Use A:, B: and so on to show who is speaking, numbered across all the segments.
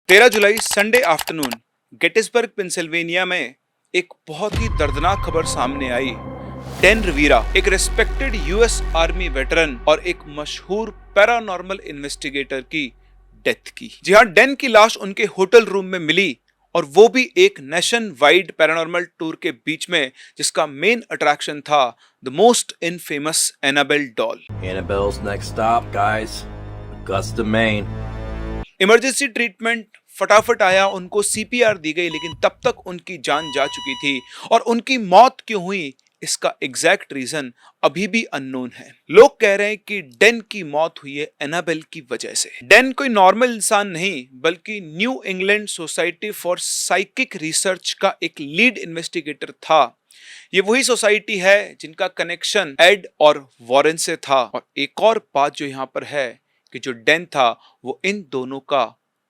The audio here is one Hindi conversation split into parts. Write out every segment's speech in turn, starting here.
A: 13 जुलाई संडे आफ्टरनून गेटिसबर्ग पेंसिल्वेनिया में एक बहुत ही दर्दनाक खबर सामने आई। डैन रिवीरा, एक रेस्पेक्टेड यूएस आर्मी वेटरन और एक मशहूर पैरानॉर्मल इन्वेस्टिगेटर की डेथ की। जी हाँ, डैन की लाश उनके होटल रूम में मिली और वो भी एक नेशन वाइड पैरानॉर्मल टूर के बीच में, जिसका मेन अट्रैक्शन था the most infamous Annabelle doll.
B: Annabelle's next stop, guys. Augusta, Maine.
A: Emergency treatment फटाफट आया, उनको सीपीआर दी गई, लेकिन तब तक उनकी जान जा चुकी थी और उनकी मौत क्यों हुई इसका एग्जैक्ट रीजन अभी भी अननोन है। लोग कह रहे हैं कि डैन की मौत हुई है एनाबेल की वजह से। डैन कोई नॉर्मल इंसान नहीं, बल्कि new England society for psychic research का एक लीड इन्वेस्टिगेटर था। ये वही सोसाइटी है जिनका कनेक्शन एड और वॉरेन से था। और एक और बात जो यहाँ पर है कि जो डैन था वो इन दोनों का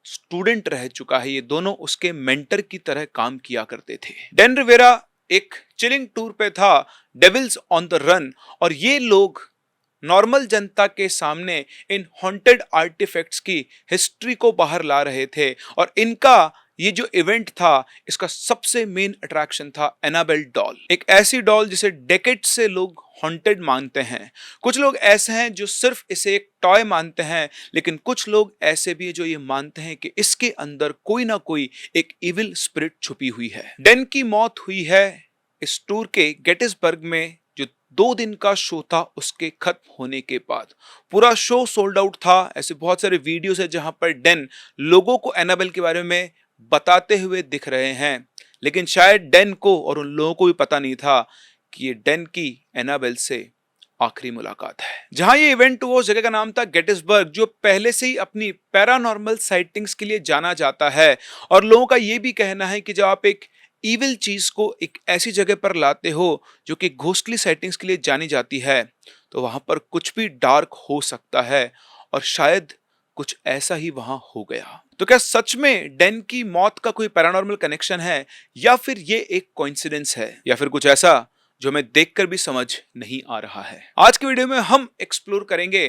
A: स्टूडेंट रह चुका है। ये दोनों उसके मेंटर की तरह काम किया करते थे। डैन रिवेरा एक चिलिंग टूर पे था, डेविल्स ऑन द रन, और ये लोग नॉर्मल जनता के सामने इन हॉन्टेड आर्टिफैक्ट्स की हिस्ट्री को बाहर ला रहे थे। और इनका ये जो इवेंट था, इसका सबसे मेन अट्रैक्शन था एनाबेल डॉल। एक ऐसी डॉल जिसे डेकेड से लोग हॉन्टेड मानते हैं। कुछ लोग ऐसे हैं जो सिर्फ इसे एक टॉय मानते हैं, लेकिन कुछ लोग ऐसे भी हैं जो ये मानते हैं कि इसके अंदर कोई ना कोई एक इविल स्पिरिट छुपी हुई है। डैन की मौत हुई है इस टूर के गेटिसबर्ग में, जो 2 दिन का शो था उसके खत्म होने के बाद। पूरा शो सोल्ड आउट था। ऐसे बहुत सारे वीडियोस है जहां पर डैन लोगों को एनाबेल के बारे में बताते हुए दिख रहे हैं, लेकिन शायद डैन को और उन लोगों को भी पता नहीं था कि ये डैन की एनाबेल से आखिरी मुलाकात है। जहां ये इवेंट हुआ उस जगह का नाम था गेटिसबर्ग, जो पहले से ही अपनी पैरानॉर्मल साइटिंग्स के लिए जाना जाता है। और लोगों का ये भी कहना है कि जब आप एक इविल चीज को एक ऐसी जगह पर लाते हो जो कि घोस्टली साइटिंग्स के लिए जानी जाती है, तो वहां पर कुछ भी डार्क हो सकता है। और शायद कुछ ऐसा ही वहां हो गया। तो क्या सच में डैन की मौत का कोई पैरानॉर्मल कनेक्शन है, या फिर ये एक कोइंसिडेंस है, या फिर कुछ ऐसा जो हमें देखकर भी समझ नहीं आ रहा है? आज की वीडियो में हम एक्सप्लोर करेंगे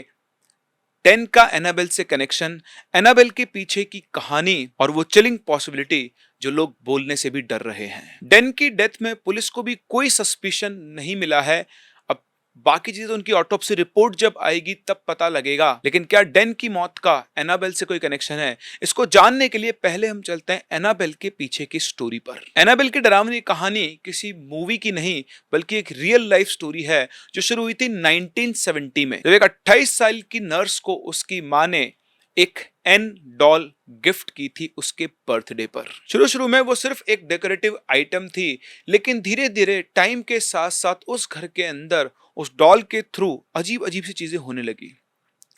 A: डैन का एनाबेल से कनेक्शन, एनाबेल के पीछे की कहानी और वो चिलिंग पॉसिबिलिटी जो लोग बोलने से भी डर रहे हैं। डैन की डेथ में पुलिस को भी कोई सस्पिशन नहीं मिला है। अब बाकी चीजें उनकी ऑटोप्सी रिपोर्ट जब आएगी तब पता लगेगा। लेकिन क्या डैन की मौत का एनाबेल से कोई कनेक्शन है, इसको जानने के लिए पहले हम चलते हैं एनाबेल के पीछे की स्टोरी पर। एनाबेल की डरावनी कहानी किसी मूवी की नहीं, बल्कि एक रियल लाइफ स्टोरी है जो शुरू हुई थी 1970 में, जब एक 28 साल की नर्स को उसकी मां ने एक एन डॉल गिफ्ट की थी उसके बर्थडे पर। शुरू में वो सिर्फ एक डेकोरेटिव आइटम थी, लेकिन धीरे धीरे टाइम के साथ साथ उस घर के अंदर उस डॉल के थ्रू अजीब अजीब सी चीजें होने लगी।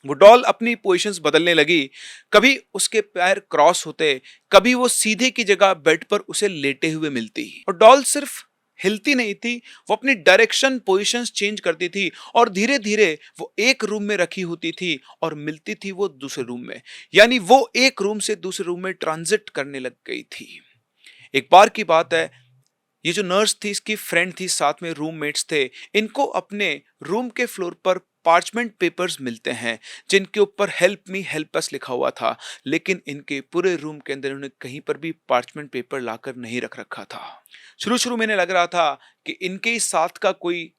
A: वो डॉल अपनी पोजीशंस बदलने लगी। कभी उसके पैर क्रॉस होते, कभी वो सीधे की जगह बेड पर उसे लेटे हुए मिलती। और डॉल सिर्फ हिलती नहीं थी, वो अपनी डायरेक्शन पोजीशंस चेंज करती थी। और धीरे धीरे वो एक रूम में रखी होती थी और मिलती थी वो दूसरे रूम में, यानी वो एक रूम से दूसरे रूम में ट्रांजिट करने लग गई थी। एक बार की बात है, ये जो नर्स थी इसकी फ्रेंड थी, साथ में रूममेट्स थे। इनको अपने रूम के फ्लोर पर पार्चमेंट पेपर्स मिलते हैं जिनके ऊपर हेल्प मी हेल्प अस लिखा हुआ था, लेकिन इनके पूरे रूम के अंदर उन्होंने कहीं पर भी पार्चमेंट पेपर लाकर नहीं रख रखा था। शुरू में इन्हें लग रहा था कि इनके ही साथ का कोई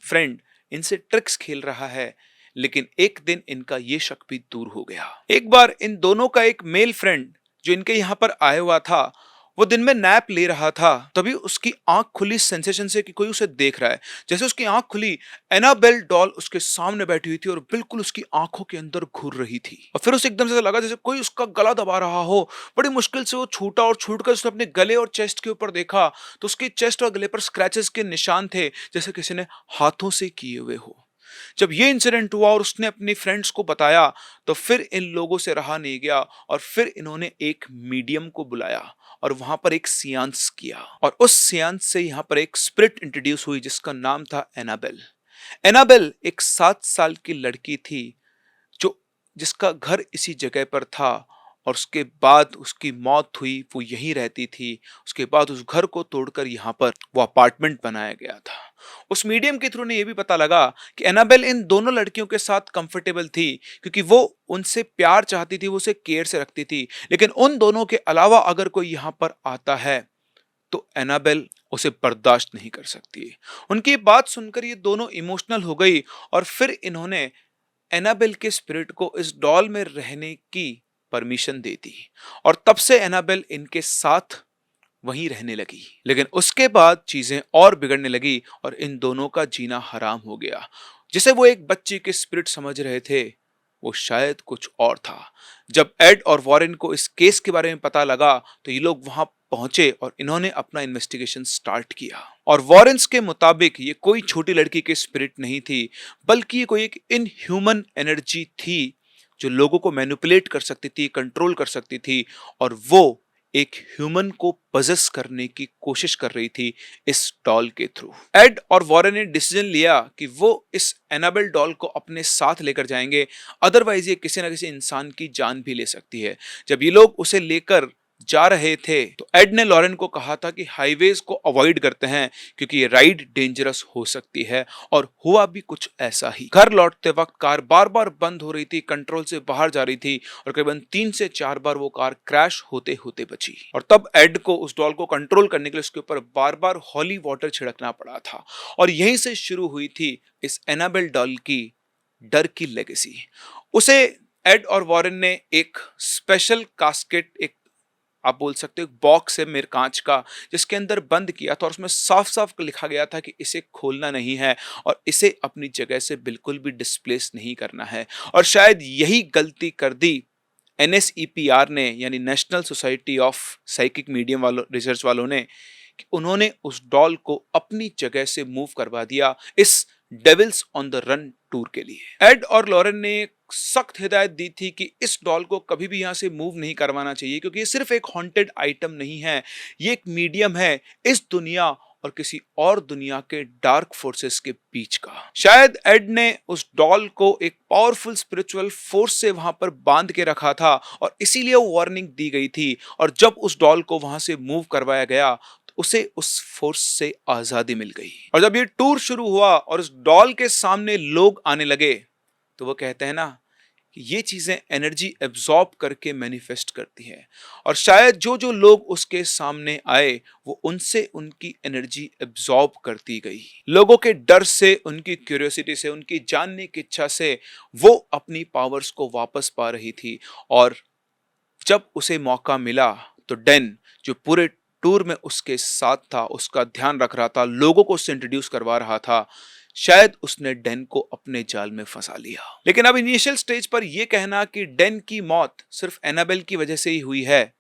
A: फ्रेंड इनसे ट्रिक्स खेल रहा है, लेकिन एक दिन इनका ये शक भी दूर हो गया। एक बार इन दोनों का एक मेल फ्रेंड जो इनके यहाँ पर आया हुआ था, वो दिन में नैप ले रहा था। तभी उसकी आंख खुली सेंसेशन से कि कोई उसे देख रहा है। जैसे उसकी आंख खुली, एनाबेल डॉल उसके सामने बैठी हुई थी और बिल्कुल उसकी आंखों के अंदर घूर रही थी। और फिर उसे एकदम से लगा जैसे कोई उसका गला दबा रहा हो। बड़ी मुश्किल से वो छूटा और छूटकर उसने अपने गले और चेस्ट के ऊपर देखा, तो उसकी चेस्ट और गले पर स्क्रैचेस के निशान थे, जैसे किसी ने हाथों से किए हुए हो। जब ये इंसिडेंट हुआ और उसने अपनी फ्रेंड्स को बताया, तो फिर इन लोगों से रहा नहीं गया और फिर इन्होंने एक मीडियम को बुलाया और वहां पर एक सियांस किया। और उस सियांस से यहाँ पर एक स्पिरिट इंट्रोड्यूस हुई जिसका नाम था एनाबेल। एनाबेल एक 7 साल की लड़की थी जो जिसका घर इसी जगह पर था, और उसके बाद उसकी मौत हुई। वो यहीं रहती थी। उसके बाद उस घर को तोड़कर यहाँ पर वो अपार्टमेंट बनाया गया था। उस मीडियम के थ्रू ने यह भी पता लगा कि एनाबेल इन दोनों लड़कियों के साथ कंफर्टेबल थी क्योंकि वो उनसे प्यार चाहती थी, वो उसे केयर से रखती थी। लेकिन उन दोनों के अलावा अगर कोई यहां पर आता है तो एनाबेल उसे बर्दाश्त नहीं कर सकती। उनकी बात सुनकर ये दोनों इमोशनल हो गई और फिर इन्होंने एनाबेल के स्पिरिट को इस डॉल में रहने की परमिशन दे दी और तब से एनाबेल इनके साथ वहीं रहने लगी। लेकिन उसके बाद चीजें और बिगड़ने लगी और इन दोनों का जीना हराम हो गया। जिसे वो एक बच्चे के स्पिरिट समझ रहे थे, वो शायद कुछ और था। जब एड और वॉरेन को इस केस के बारे में पता लगा तो ये लोग वहां पहुंचे और इन्होंने अपना इन्वेस्टिगेशन स्टार्ट किया। और वॉरेन्स के मुताबिक ये कोई छोटी लड़की के स्पिरिट नहीं थी, बल्कि ये कोई एक इनह्यूमन एनर्जी थी जो लोगों को मैनिपुलेट कर सकती थी, कंट्रोल कर सकती थी और वो एक ह्यूमन को पजेस करने की कोशिश कर रही थी इस डॉल के थ्रू। एड और वॉरेन ने डिसीजन लिया कि वो इस एनाबेल डॉल को अपने साथ लेकर जाएंगे, अदरवाइज ये किसी ना किसी इंसान की जान भी ले सकती है। जब ये लोग उसे लेकर जा रहे थे तो एड ने लॉरेन को कहा था कि हाईवेज को अवॉइड करते हैं क्योंकि ये राइड डेंजरस हो सकती है, और हुआ भी कुछ ऐसा ही। घर लौटते वक्त कार बार बार बंद हो रही थी, कंट्रोल से बाहर जा रही थी और करीबन 3 से 4 बार वो कार क्रैश होते होते बची। और तब एड को उस डॉल को कंट्रोल करने के लिए उसके ऊपर बार बार हॉली वाटर छिड़कना पड़ा था और यहीं से शुरू हुई थी इस एनाबेल डॉल की डर की लेगेसी। उसे एड और वॉरेन ने एक स्पेशल कास्केट, एक आप बोल सकते हो बॉक्स है मेरे कांच का, जिसके अंदर बंद किया था और उसमें साफ साफ लिखा गया था कि इसे खोलना नहीं है और इसे अपनी जगह से बिल्कुल भी डिस्प्लेस नहीं करना है। और शायद यही गलती कर दी NSEPR ने, यानी national society of psychic medium वालों, रिसर्च वालों ने, कि उन्होंने उस डॉल को अपनी जगह से मूव करवा दिया इस devils on the run tour के लिए। एड और लॉरेन ने सख्त हिदायत दी थी कि इस डॉल को कभी भी यहां से मूव नहीं करवाना चाहिए क्योंकि ये सिर्फ एक हॉन्टेड आइटम नहीं है, ये एक मीडियम है इस दुनिया और किसी और दुनिया के डार्क फोर्सेस के बीच का। शायद एड ने उस डॉल को एक पावरफुल स्पिरिचुअल फोर्स से वहां पर बांध के रखा था और इसीलिए वो वार्निंग दी गई थी, और जब उस डॉल को वहां से मूव करवाया गया उसे उस फोर्स से आजादी मिल गई। और जब ये टूर शुरू हुआ और उस डॉल के सामने लोग आने लगे तो वो कहते हैं ना कि ये चीजें एनर्जी एब्जॉर्ब करके मैनिफेस्ट करती हैं, और शायद जो जो लोग उसके सामने आए वो उनसे उनकी एनर्जी एब्जॉर्ब करती गई। लोगों के डर से, उनकी क्यूरियोसिटी से, उनकी जानने की इच्छा से वो अपनी पावर्स को वापस पा रही थी। और जब उसे मौका मिला तो डेन, जो पूरे टूर में उसके साथ था, उसका ध्यान रख रहा था, लोगों को उससे इंट्रोड्यूस करवा रहा था, शायद उसने डेन को अपने जाल में फंसा लिया। लेकिन अब इनिशियल स्टेज पर यह कहना कि डेन की मौत सिर्फ एनाबेल की वजह से ही हुई है,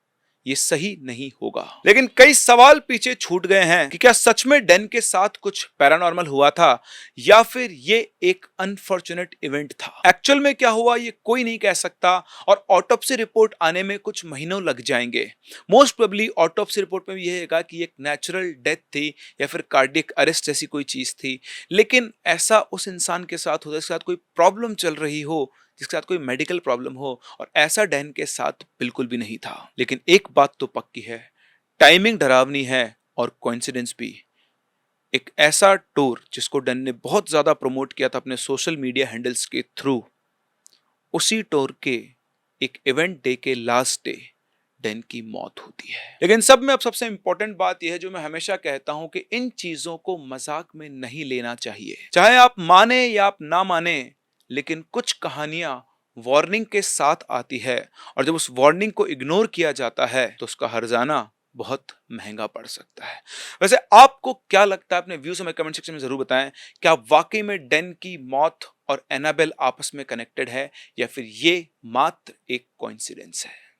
A: ये सही नहीं होगा। लेकिन कई सवाल पीछे छूट गए हैं कि क्या सच में डेन के साथ कुछ पैरानॉर्मल हुआ था या फिर ये एक अनफॉर्चुनेट इवेंट था। एक्चुअल में क्या हुआ ये कोई नहीं कह सकता, और ऑटोप्सी रिपोर्ट आने में कुछ महीनों लग जाएंगे। मोस्ट प्रोबेबली ऑटोप्सी रिपोर्ट में यह होगा कि एक नेचुरल डेथ थी या फिर कार्डियक अरेस्ट जैसी कोई चीज थी। लेकिन ऐसा उस इंसान के साथ हो जिसके साथ कोई प्रॉब्लम चल रही हो, जिसके साथ कोई मेडिकल प्रॉब्लम हो, और ऐसा डैन के साथ बिल्कुल भी नहीं था। लेकिन एक बात तो पक्की है, टाइमिंग डरावनी है और कोइंसिडेंस भी। एक ऐसा टूर जिसको डैन ने बहुत ज्यादा प्रमोट किया था अपने सोशल मीडिया हैंडल्स के थ्रू, उसी टूर के एक इवेंट डे के लास्ट डे डैन की मौत होती है। लेकिन सब में अब सबसे इंपॉर्टेंट बात यह है जो मैं हमेशा कहता हूं कि इन चीजों को मजाक में नहीं लेना चाहिए। चाहे आप माने या आप ना माने, लेकिन कुछ कहानियां वार्निंग के साथ आती है, और जब उस वार्निंग को इग्नोर किया जाता है तो उसका हर्जाना बहुत महंगा पड़ सकता है। वैसे आपको क्या लगता है? अपने व्यूज हमें कमेंट सेक्शन में जरूर बताएं। क्या वाकई में डेन की मौत और एनाबेल आपस में कनेक्टेड है या फिर ये मात्र एक कोइंसिडेंस है?